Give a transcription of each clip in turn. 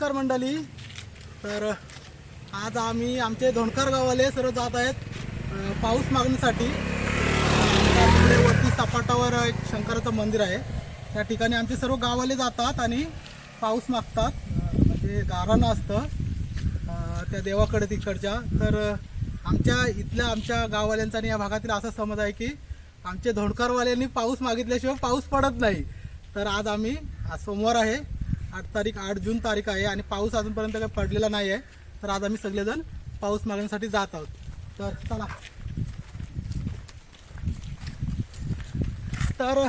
नमस्कार मंडळी. तर आज आम्ही आमचे धोंडकर गावाले सर्व जात आहेत पाऊस मागण्यासाठी. तिकडे वरती सपाटावर एक शंकराचं मंदिर आहे, त्या ठिकाणी आमचे सर्व गावाले जातात आणि पाऊस मागतात. म्हणजे गाराणं असतं त्या देवाकडे तिकडच्या. तर आमच्या गाववाल्यांचा आणि या भागातील असा समज आहे की आमचे धोंडकरवाल्यांनी पाऊस मागितल्याशिवाय पाऊस पडत नाही. तर आज सोमवार आहे, 8 जून तारीख आहे आणि पाऊस अजूनपर्यंत काही पडलेला नाही आहे. तर आज आम्ही सगळेजण पाऊस मागण्यासाठी जात आहोत. तर चला. तर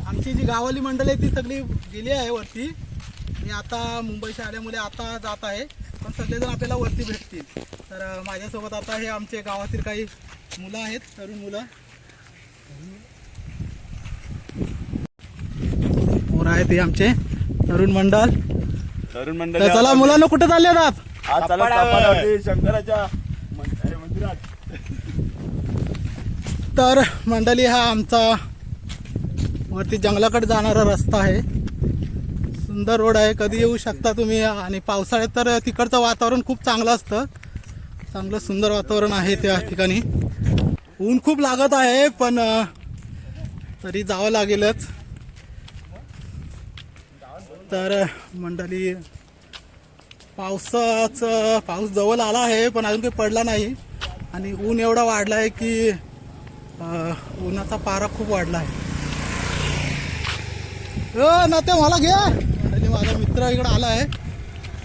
आमची जी गावाली मंडळी आहे ती सगळी गेली आहे वरती. मी आता मुंबईच्या आल्यामुळे आता जात आहे, पण सगळेजण आपल्याला वरती भेटतील. तर माझ्यासोबत आता हे आमचे गावातील काही मुलं आहेत, तरुण मुलं पोरं आहेत, हे आमचे तरुण मंडळ. तर चला मुलांना, कुठे चालले आहात? शंकराच्या मंदिरात. तर मंडळी, हा आमचा वरती जंगलाकडे जाणारा रस्ता आहे. सुंदर रोड आहे, कधी येऊ शकता तुम्ही. आणि पावसाळ्यात तर तिकडचं वातावरण खूप चांगलं असतं, चांगलं सुंदर वातावरण आहे त्या ठिकाणी. ऊन खूप लागत आहे, पण तरी जावं लागेलच. तर मंडळी, पाऊस जवळ आला आहे पण अजून काही पडला नाही. आणि ऊन एवढा वाढला आहे की उन्हाचा पारा खूप वाढला आहे. ना ते मला घे. आणि माझा मित्र इकडे आला आहे,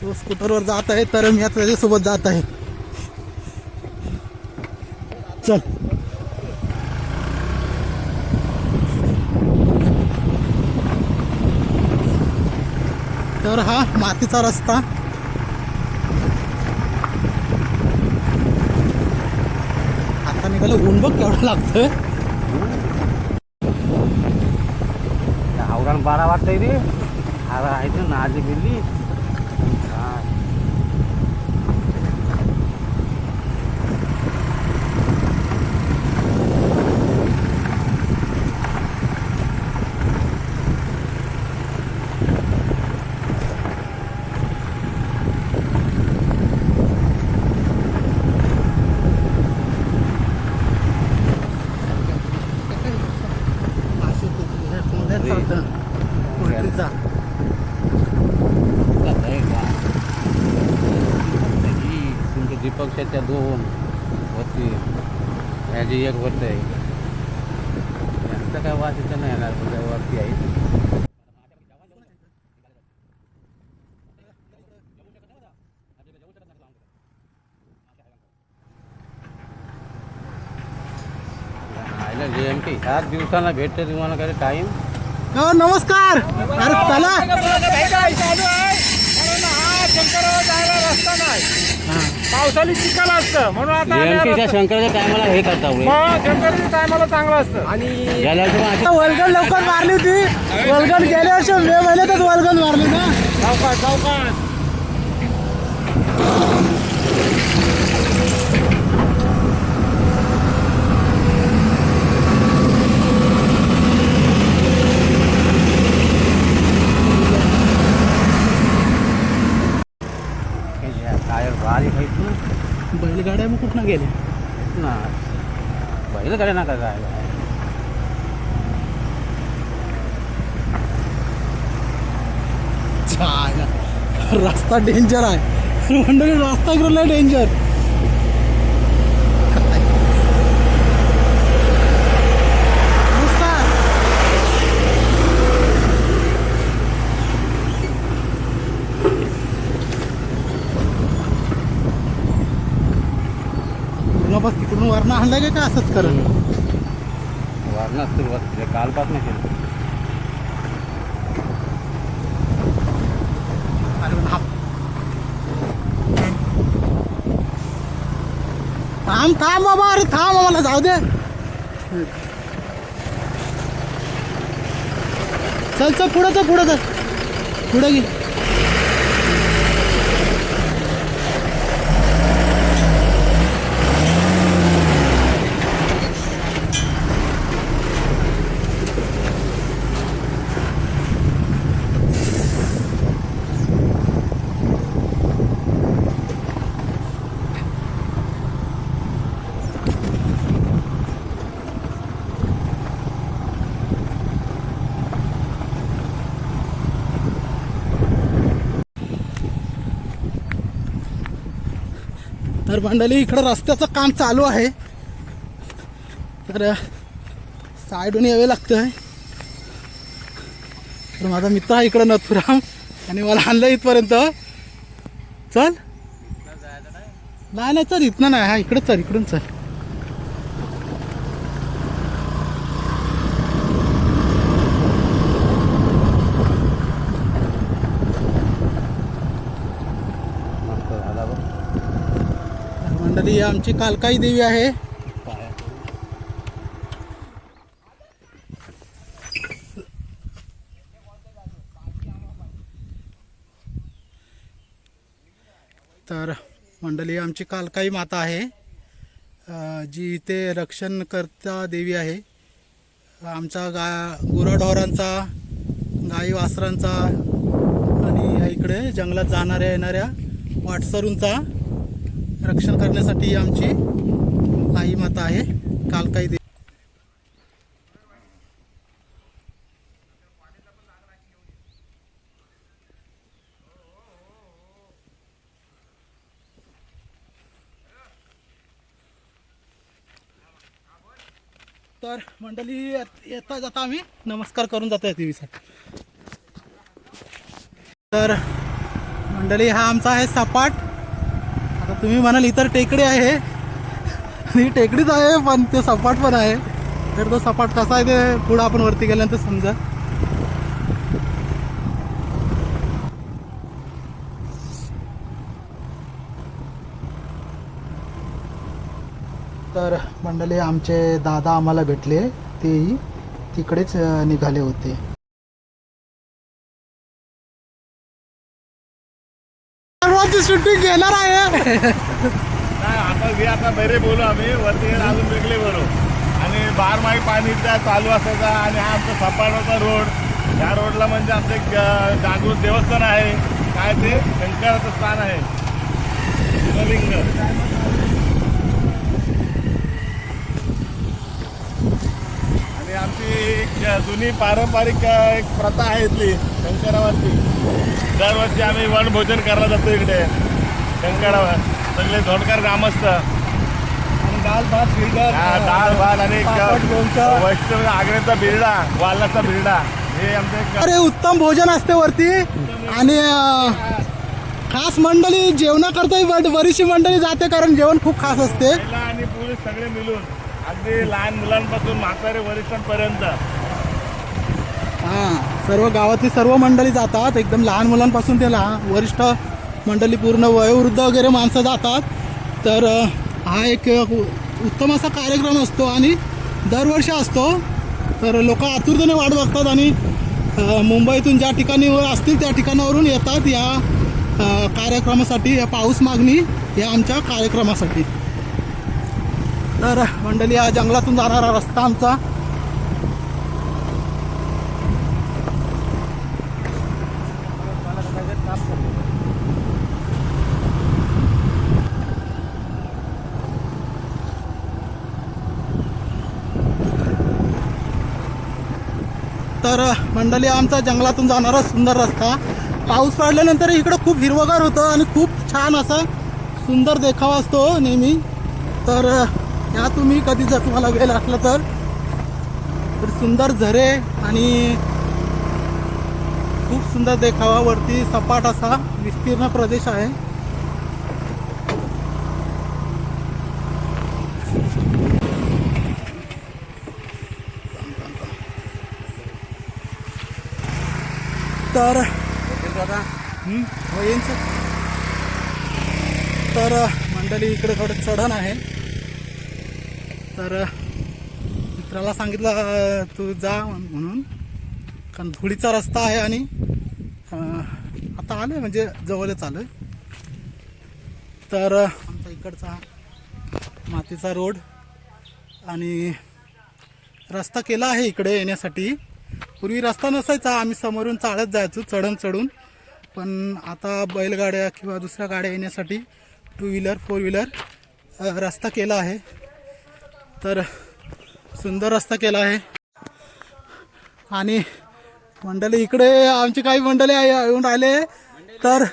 तो स्कूटरवर जात आहे, तर मी आता त्याच्यासोबत जात आहे. चल. तर हा मातीचा रस्ता. आता निघालं, ऊन बघ केवढं लागतंय. आवरण 12 वाजता रे. आहे ना नाजी बिल्ली. तुमच्या दीपक्षाच्या 2 वरती, ह्याची 1 वरती आहे. यांचं काय वाचायचं नाही येणार, वरती आहे. JMT 7 दिवसांना भेटते तुम्हाला काय टाइम. नमस्कार. अरे चला. पावसाळी चिखल असतं म्हणून आता JMTच्या शंकराच्या टायमाला हे करता शंकराच्या टायमाला चांगलं असतं. आणि वल्गन लवकर मारली होती. वल्गन गेल्या वर्षी मे महिन्यातच वल्गन मारली ना. सावकाश बैलगाड्या मग कुठनं गेले ना, बैलगाड्या नका काय. रस्ता डेंजर आहे मंडळी, रस्ता गेला डेंजर. बस तिकडून वरण आणलं का असंच करत वरण सुरुवात कालपासून केलं. थांब बाबा, अरे थांब, आम्हाला जाऊ दे. चल पुढं घे. तर मंडळी इकडं रस्त्याचं काम चालू आहे, तर साईडून यावे लागतं. तर माझा मित्र आहे इकडं नथुराम, आणि मला आणलं इथपर्यंत. चल नाही नाही चल, इथनं नाही, हा इकडं चल, इकडून चल. मस्त झाला बघ. मंडळी ही आमची कालकाई देवी आहे. तर मंडळी आमची कालकाई माता आहे, जी इथे रक्षणकर्ता देवी आहे. आमचा गुराढोरांचा, गाई वासरांचा आणि इकडे जंगलात जाणाऱ्या येणाऱ्या वाटसरूंचा रक्षण करण्यासाठी आमची आई माता आहे कालकाई देवी. तर मंडळी येता जाता आम्ही नमस्कार करून जातो या देवीसाठी. तर मंडळी हा आमचा आहे सपाट. आता तुम्ही म्हणाल इतर टेकडी आहे, आणि टेकडीच आहे पण ते सपाट पण आहे. तर तो सपाट कसा आहे ते पुढं आपण वरती गेल्यानंतर समजा. तर मंडळी आमचे दादा आम्हाला भेटले, तेही तिकडेच निघाले होते. शूटिंग घेणार आहे. आता बरे बोलू आम्ही वरती अजून वेगळे बोलू. आणि 12 माही पाणी त्या चालू असायचा. आणि हा आमचा सपाटाचा रोड, या रोडला म्हणजे आमचं एक जागृत देवस्थान आहे. काय ते शंकराचं स्थान आहे, शिवलिंग. आणि आमची एक जुनी पारंपरिक एक प्रथा आहे इथली शंकरावरती. दरवर्षी आम्ही वनभोजन करायला जातो इकडे शंकरावर, सगळे धोंडकर ग्रामस्थ. दाल भात डाळ भात आणि वैष्णव आग्र्याचा बिरडा, वालाचा बिरडा, हे आमचं अरे उत्तम भोजन असते वरती. आणि खास मंडळी जेवणाकरता बरीचशी मंडळी जाते, कारण जेवण खूप खास असते. महिला आणि पुरुष सगळे मिळून, अगदी लहान मुलांपासून म्हातारे वरिष्ठांपर्यंत. हां, सर्व गावातली सर्व मंडळी जातात, एकदम लहान मुलांपासून ते वरिष्ठ मंडळी, पूर्ण वयोवृद्ध वगैरे माणसं जातात. तर हा एक उत्तम असा कार्यक्रम असतो आणि दरवर्षी असतो. तर लोक आतुरतेने वाट बघतात आणि मुंबईतून ज्या ठिकाणी असतील त्या ठिकाणावरून येतात या कार्यक्रमासाठी, या पाऊस मागणी या आमच्या कार्यक्रमासाठी. तर मंडळी हा जंगलातून जाणारा रस्ता आमचा. तर मंडळी आमचा जंगलातून जाणारा सुंदर रस्ता. पाऊस पडल्यानंतर इकडं खूप हिरवगार होतं आणि खूप छान असा सुंदर देखावा असतो नेहमी. तर या तुम्ही कधी जर तुम्हाला वेळ असला तर सुंदर झरे आणि खूप सुंदर देखावा, वरती सपाट असा विस्तीर्ण प्रदेश आहे. तर येईन सर. तर मंडळी इकडे थोडं चढण आहे. तर मित्राला सांगितलं तू जा म्हणून, कारण धुळीचा रस्ता आहे आणि आता आलं म्हणजे जवळच आलं. तर आमचा इकडचा मातीचा रोड आणि रस्ता केला आहे इकडे येण्यासाठी. पूर्वी रस्ता नसायचा, आम्ही समोरून चालत जायचो चढण चढून. पण आता बैलगाड्या किंवा दुसऱ्या गाड्या येण्यासाठी 2 व्हीलर 4 व्हीलर रस्ता केला आहे. तर सुंदर रस्ता केला आहे. आणि मंडळी इकडे आमची काही मंडळी येऊन राहिले. तर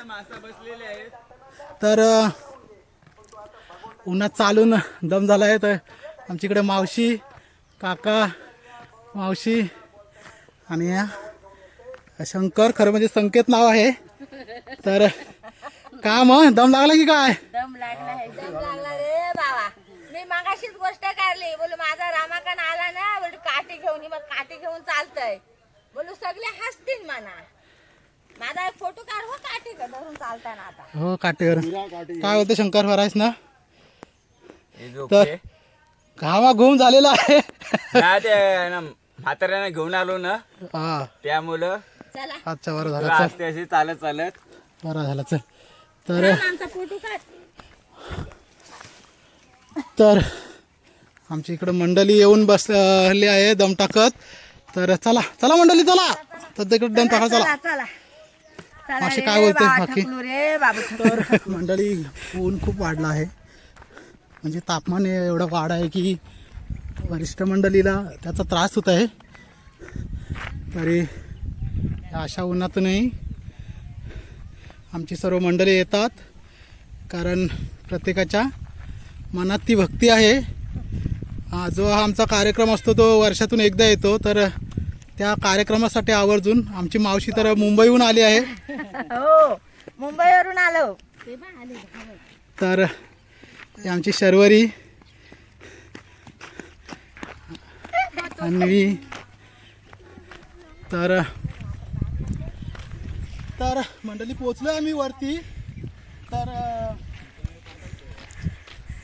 उन्हात चालून दम झाला आहे. तर आमच्याकडे मावशी, काका, मावशी आणि या शंकर, खरं म्हणजे संकेत नाव आहे. तर का मग दम लागला की काय? दम लागला रे बाबा. मी मागाशीच गोष्ट काढली, बोलू माझा रामाकान आला ना, बोलू काठी घेऊन ये, मग काठी घेऊन चालतय, बोलू सगळे हसतील म्हणा. माझा एक फोटो काढ हो काठी धरून चालताना आता. हो काटेवर काय होतं शंकर फरायस ना. तर घामा घुम झालेला आहे. म्हाताऱ्यानं घेऊन आलो ना हा त्यामुळं चला अच्छा बरं झालं. चल असते अशी चालत चालत. बरं झालं. चल तर आमचा फोटो काढ. तर आमच्या इकडं मंडळी येऊन बसली आहे दम टाकत. तर चला चला मंडळी चला. तर तिकडे दम टाका चला. चला मावशी काय बोलते बाकी? रे बाबा. तर मंडळी ऊन खूप वाढलं आहे. म्हणजे तापमान एवढं वाढ आहे की वरिष्ठ मंडळीला त्याचा त्रास होत आहे. तरी अशा उन्हातूनही आमची सर्व मंडळी येतात, कारण प्रत्येकाच्या मनात ती भक्ती आहे. जो आमचा कार्यक्रम असतो तो वर्षातून एकदा येतो. तर त्या कार्यक्रमासाठी आवर्जून आमची मावशी तर मुंबईहून आली आहे. हो मुंबईवरून आलो. तर ही आमची शर्वरी, अन्वी. तर तर मंडळी पोचलोय आम्ही वरती. तर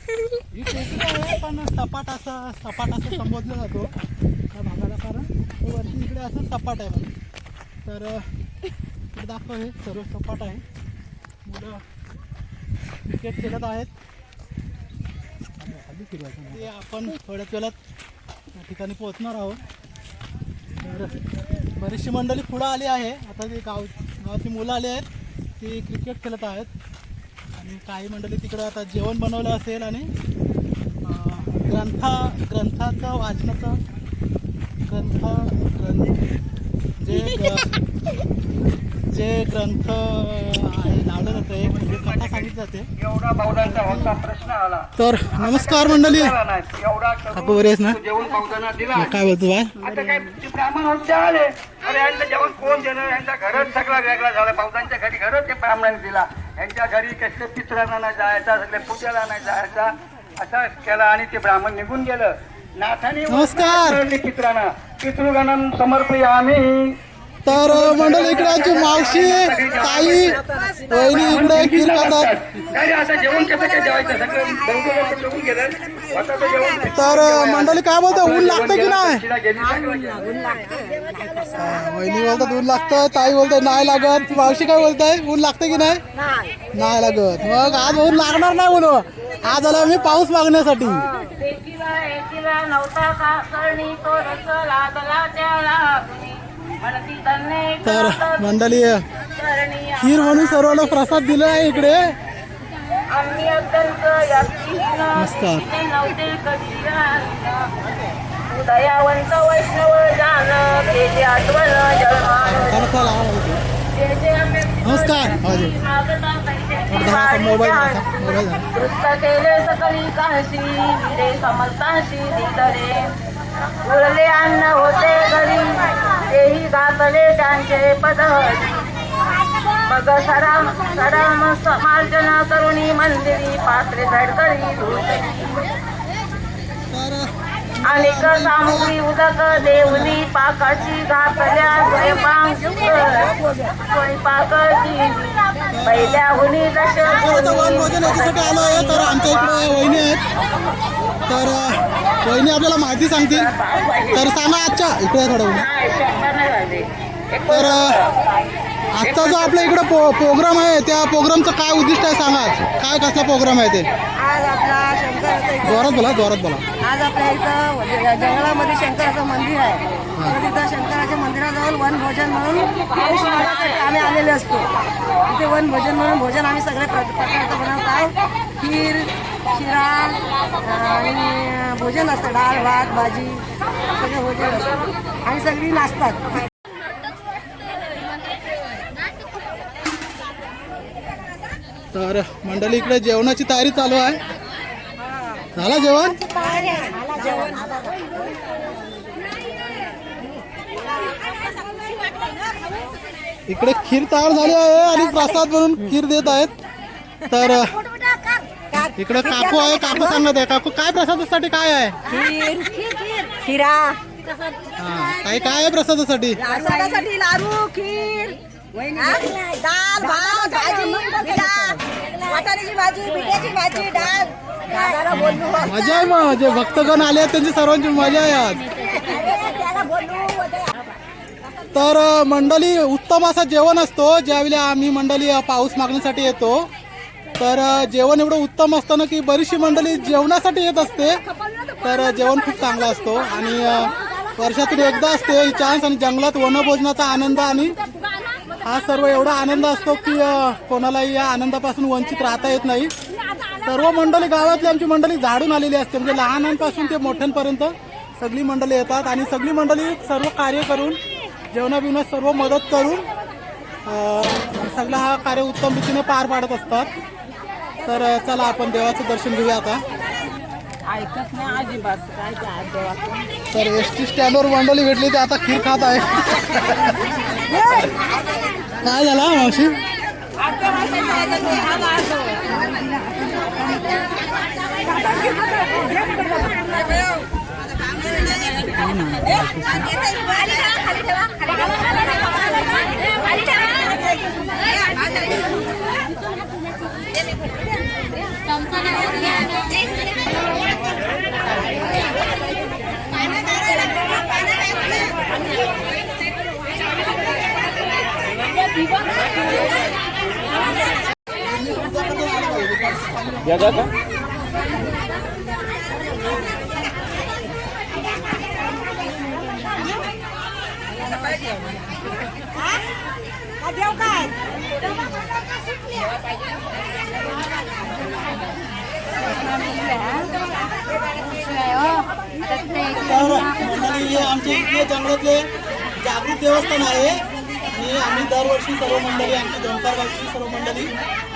ही टेकडी आहे, पण सपाट असं संबोधलं जातो त्या भागाला, कारण ते वरती इकडे असं सपाट आहे बघा. तर इकडे दाखव, हे सर्व सपाट आहे. मुलं क्रिकेट खेळत आहेत. ते आपण थोड्याच वेळात या ठिकाणी पोहोचणार आहोत. तर बरीचशी मंडळी पुढं आली आहे. आता ती गावाची मुलं आली आहेत, ती क्रिकेट खेळत आहेत. आणि काही मंडळी तिकडं आता जेवण बनवलं असेल आणि ग्रंथाचं वाचनाचं जे ग्रंथ आहे लावलं जातं, एक म्हणजे कथा सांगितली जाते. तर नमस्कार मंडळी. काकू बरी आहेस ना? काय बोलतो बाय? आता काय ब्राह्मण होते आले, अरे यांचं जेवण कोण देणार? यांचा घरच सगळा वेगळा झाला. बहुतांच्या घरी घरच ते ब्राह्मणाने दिला. यांच्या घरी कसले पित्रांना नाही जायचा, सगळे पूजेला नाही जायचा, असा केला. आणि ते ब्राह्मण निघून गेलं. नाथाने नमस्कार. पित्रांना पितृगणा समर्पया आम्ही. तर मंडळी इकडे आमची मावशी, ताई, वहिनी इकडे खीर खातात. अरे आता जेवण कसं काय जेवायचं? सगळं बहुतेक जेवून गेलं. स्वतःचं जेवण तर मंडळी काय बोलतात, ऊन लागतं की नाही? वहिनी बोलतात ऊन लागतं, ताई बोलतात नाही लागत. मावशी काय बोलताय, ऊन लागतं की नाही? नाही लागत. मग आज ऊन लागणार नाही म्हणून आज आलो आम्ही पाऊस मागण्यासाठी. एकीला नव्हता का करणी तो रचला त्याला. तर मंडळी खीर म्हणून सर्वांना प्रसाद दिला आहे इकडे. आम्ही अत्यंत मस्त. नव्हते कधी उदयावंत वैष्णव जाण त्याची आठवण जळमान. नमस्कार. मोबाईल वृत्त केले सकळी काशी विरे समजताशी दिसरे. उरले अन्न होते घरी तेही घातले त्यांचे पद. मग सराम समार्जन करुणी मंदिरी पात्रे झडकरी अनेक सामुग्री उदक देवली पाकाची घातल्या स्वयंपाकाची पहिल्याहुनी वनभोजन याच्यासाठी आलो आहे. तर आमच्या इकडे वहिनी आहेत. तर वहिनी आपल्याला माहिती सांगतील. तर सांगा आजच्या इकडे थोडं. तर आजचा जो आपल्या इकडे प्रोग्राम आहे त्या प्रोग्रामचं काय उद्दिष्ट आहे सांगा. काय कसला प्रोग्राम आहे ते? आज आपला शंकराचं जोरात बोला, जोरात बोला. आज आपल्या इथं जंगलामध्ये शंकराचं मंदिर आहे. तर तिथं शंकराच्या मंदिराजवळ वनभोजन म्हणून पाऊस मागण्यासाठी आम्ही आलेले असतो. तिथे वनभोजन म्हणून भोजन आम्ही सगळ्या प्रकारचं बनवत आहोत. खीर, शिरा आणि भोजन असतं, डाळ भात भाजी सगळं भोजन असतं आणि सगळी नाचतात. तर मंडळी इकडे जेवणाची तयारी चालू आहे. झाला जेवण? इकडे खीर तयार झाली आहे आणि प्रसाद म्हणून खीर देत आहेत. तर इकडे काकू आहे, काकू सांगत आहे. काकू काय प्रसादासाठी काय आहे? खिरा हा, काय आहे प्रसादासाठी? प्रसादासाठी लाडू, खीर, डाळ, भात, भाजी, वाटाण्याची भाजी, पिठ्याची भाजी, डाळ. दादाला बोलू. मजा आहे मग, जे भक्तगण आले आहेत त्यांची सर्वांची मजा आहे आज. त्याला बोलू. तर मंडळी उत्तम असं जेवण असतो ज्यावेळी आम्ही मंडळी पाऊस मागण्यासाठी येतो. तर जेवण एवढं उत्तम असतं ना की बरीचशी मंडळी जेवणासाठी येत असते. तर जेवण खूप चांगलं असतो आणि वर्षातून एकदा असते ही चान्स आणि जंगलात वनभोजनाचा आनंद आणि हा सर्व एवढा आनंद असतो की कोणालाही या आनंदापासून वंचित राहता येत नाही. सर्व मंडळी गावातली आमची मंडळी झाडून आलेली असते म्हणजे लहानांपासून ते मोठ्यांपर्यंत सगळी मंडळी येतात आणि सगळी मंडळी सर्व कार्य करून जेवणाबिवणात सर्व मदत करून सगळा हा कार्य उत्तम रीतीने पार पाडत असतात. तर चला आपण देवाचं दर्शन घेऊया आता. ऐकत नाही अजिबात काय तर एसटी स्टँडवर मंडळी भेटली ते आता खीर खात आहे. काय झाला मावशी? मंडळी हे आमच्या इथले जंगलातले जागृत देवस्थान आहे आणि आम्ही दरवर्षी सर्व मंडळी आमची दोनकार गावची सर्व मंडळी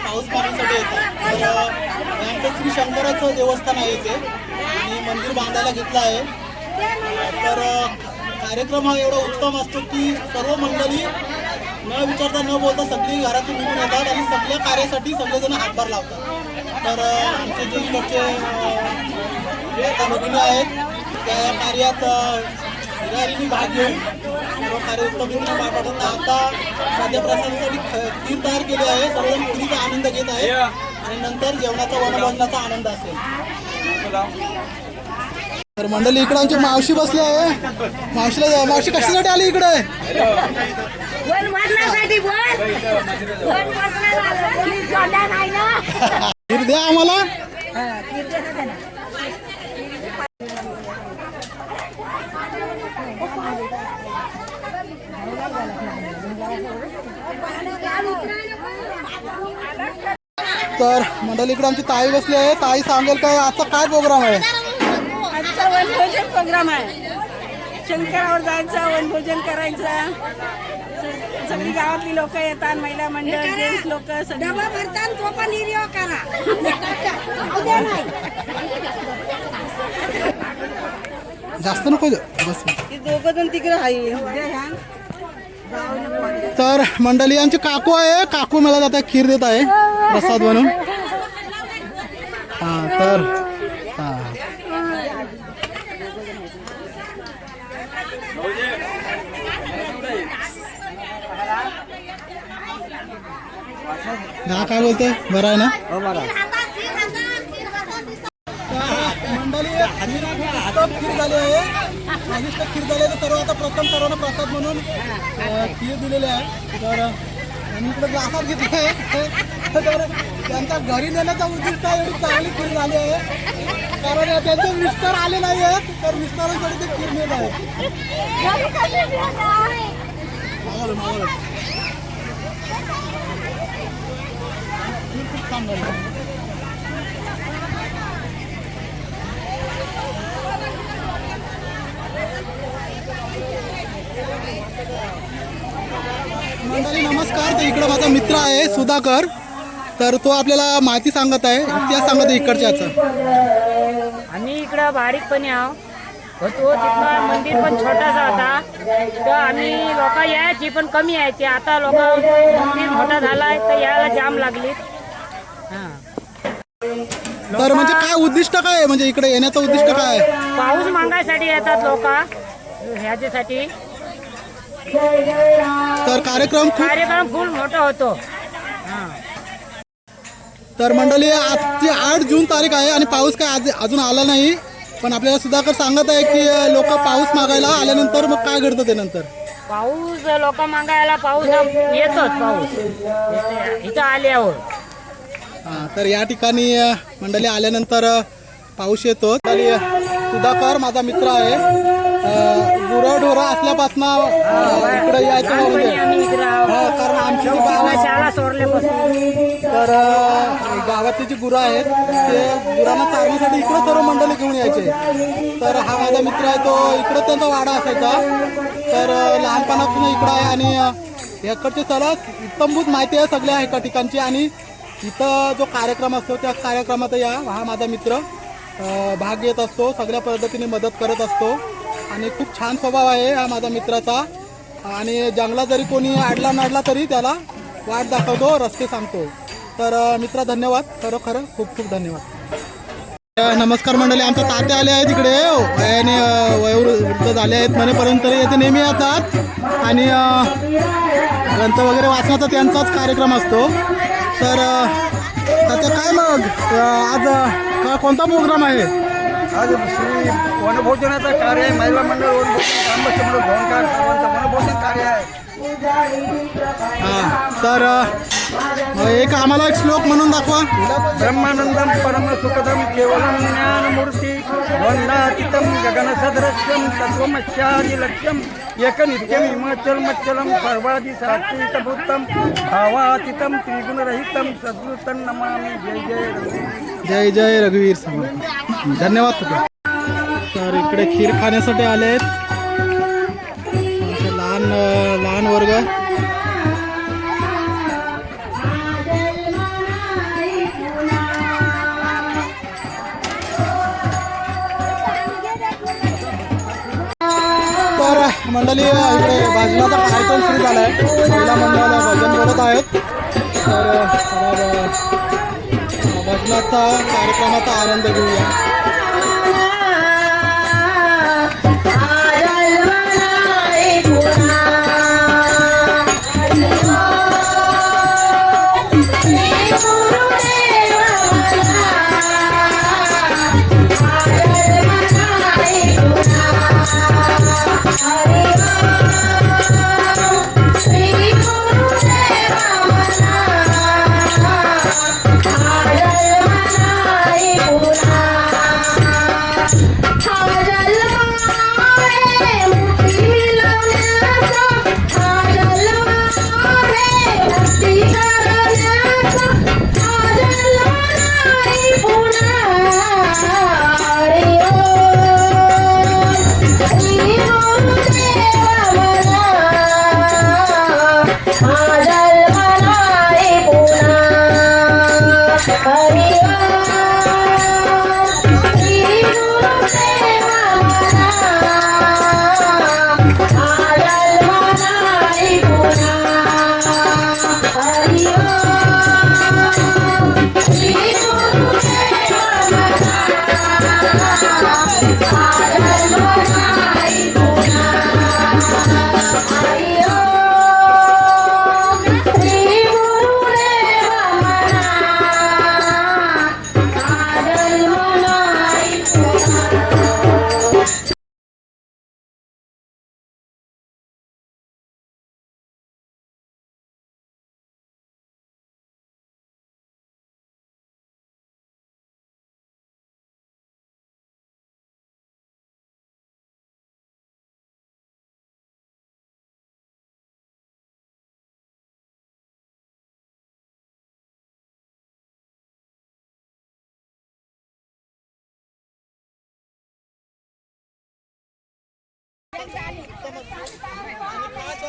पाऊस पाहण्यासाठी येतात. तर आमचं श्री शंकराचं देवस्थान आहे इथे आणि मंदिर बांधायला घेतलं आहे. तर कार्यक्रम हा एवढा उत्तम असतो की सर्व मंडळी न विचारता न बोलता सगळी घरातून निघून येतात आणि सगळ्या कार्यासाठी सगळेजण हातभार लावतात. तर आमचे जे इकडचे भगिनी आहेत त्या कार्यात हिरारीने भाग घेऊन सर्व कार्य उत्तम रीतीने पार पाडतात. आता सध्या प्रसादासाठी खीर तयार केली आहे. सर्वजण खिरीचा आनंद घेत आहे आणि नंतर जेवणाचा वनभोजनाचा आनंद असेल. तर मंडळी इकडे आमची मावशी बसली आहे. मावशी कशासाठी आली इकडे? खीर द्या आम्हाला. तर मंडळी इकडे आमची ताई बसली आहे. ताई सांगेल काय आजचा काय प्रोग्राम आहे? आजचा वनभोजन प्रोग्राम आहे. शंकरावर जायचं, वनभोजन करायचं. सगळी गावातली लोक येतात, महिला मंडळ, जेंट्स लोक सगळी भरतात. तो पण निर्योग करा. जास्त नको बस. दोघं जण तिकडे आहे. तर मंडळी आमची काकू आहे. काकू मला जाता खीर देत आहे प्रसाद म्हणून. हा तर हा काय बोलतोय? बरं आहे ना? मंडळी खीर झाली आहे. स्वादिष्ट खीर झाली आहे. सर्व आता प्रथम सर्वांना प्रसाद म्हणून खीर दिलेली आहे. तर आम्ही इकडे ग्लासात घेतले आहे. तर त्यांच्या घरी नेण्याचा उद्दिष्ट आहे. एवढी चांगली खीर झाली आहे कारण त्यांचे मिस्टर आले नाही आहेत. तर मिस्टरांसाठी ते खीर नेत आहेत. खूप छान झाली. मंडळी नमस्कार. तर इकडं माझा मित्र आहे सुधाकर. तर तो आपल्याला माहिती सांगत आहे, इतिहास सांगत आहे इकडच्याचा. इकडं बारीकपणे होतो तिथं मंदिर पण छोटासा होता तर आम्ही लोक यायची पण कमी यायचे. आता लोक मंदिर मोठा झालाय तर यायला जाम लागली. तर म्हणजे काय उद्दिष्ट काय आहे? म्हणजे इकडे येण्याचं उद्दिष्ट काय आहे? पाऊस मागायसाठी येतात लोक ह्याच्यासाठी. तर कार्यक्रम फुल मोठा होतो. तर मंडळी आजची 8 जून तारीख आहे आणि पाऊस काय अजून आला नाही. पण आपल्याला सुधाकर सांगत आहे की लोक पाऊस मागायला आल्यानंतर मग काय घडतं ते नंतर? पाऊस लोक मागायला पाऊस येतोच. पाऊस इथं आल्यावर तर या ठिकाणी मंडळी आल्यानंतर पाऊस येतो. सुधाकर माझा मित्र आहे. गुरढोरा असल्यापासून इकडे यायचं म्हणजे कारण आमची शाळा सोडल्यापासून तर गावातली जी गुरं आहेत ते गुरांना चारण्यासाठी इकडे सर्व मंडळी घेऊन यायचे. तर हा माझा मित्र आहे तो इकडे त्यांचा वाडा असायचा. तर लहानपणापासून इकडं आहे आणि इकडचे सर्व इत्तमभूत माहिती आहे सगळ्या एका ठिकाणची. आणि इथं जो कार्यक्रम असतो त्या कार्यक्रमात हा माझा मित्र भाग घेत असतो. सगळ्या पद्धतीने मदत करत असतो आणि खूप छान स्वभाव आहे हा माझा मित्राचा. आणि जंगलात जरी कोणी अडला नडला तरी त्याला वाट दाखवतो, रस्ते सांगतो. तर मित्रा धन्यवाद, खरोखर खूप खूप धन्यवाद. नमस्कार मंडळी, आमचा तात्या आले आहेत इकडे वयाने वयोवृद्ध झाले आहेत म्हणे परंतु येथे नेहमी येतात आणि ग्रंथ वगैरे वाचण्याचा त्यांचाच कार्यक्रम असतो. तर त्याचं काय मग आज कोणता प्रोग्राम आहे? आज श्री वनभोजनाचा कार्य आहे. महिला मंडळ वनभोजन ग्रामस्थ मंडळ धोंडकार सर्वांचं वनभोजन कार्य आहे. तर एक आम्हाला एक श्लोक म्हणून दाखवा. ब्रह्मानंदम परम सुखदम केवलम ज्ञानमूर्ती वंदातीतम गगनसदृश्यम तत्वमस्यादि लक्ष्यम एकनित्यम हिमाचल मच्चलम सर्वादि सात्विकभूतम भावातीतम त्रिगुणरहितम सद्गुरुतं नमामि. जय जय जय जय रघुवीर समर्थ. धन्यवाद तुझा. तर इकडे खीर खाण्यासाठी आले आहेत लहान वर्ग. तर मंडळी इकडे भजनाचा कार्यक्रम सुरू झाला आहे. महिला मंडळाला भजन बोलत आहेत. तर भजनाचा कार्यक्रमाचा आनंद घेऊया.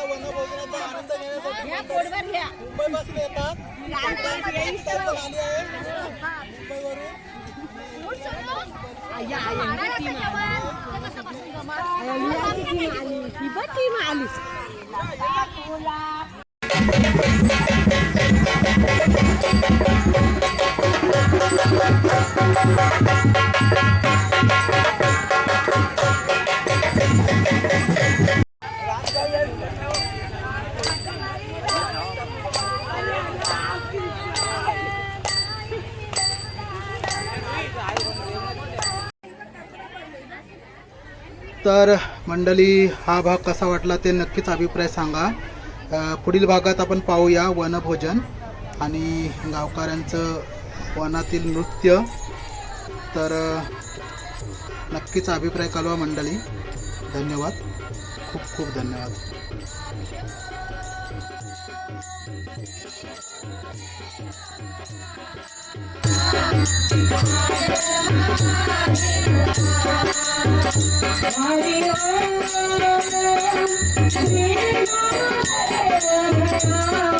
वनभोजनाचा आनंद घेण्यासाठी मुंबईपासून येतात. मुंबईवरून तर मंडळी, हा भाग कसा वाटला ते नक्कीच अभिप्राय सांगा. पुढील भागात आपण पाहूया वनभोजन आणि गावकऱ्यांचं वनातील नृत्य. तर नक्कीच अभिप्राय कळवा मंडळी. धन्यवाद, खूप खूप धन्यवाद. Hare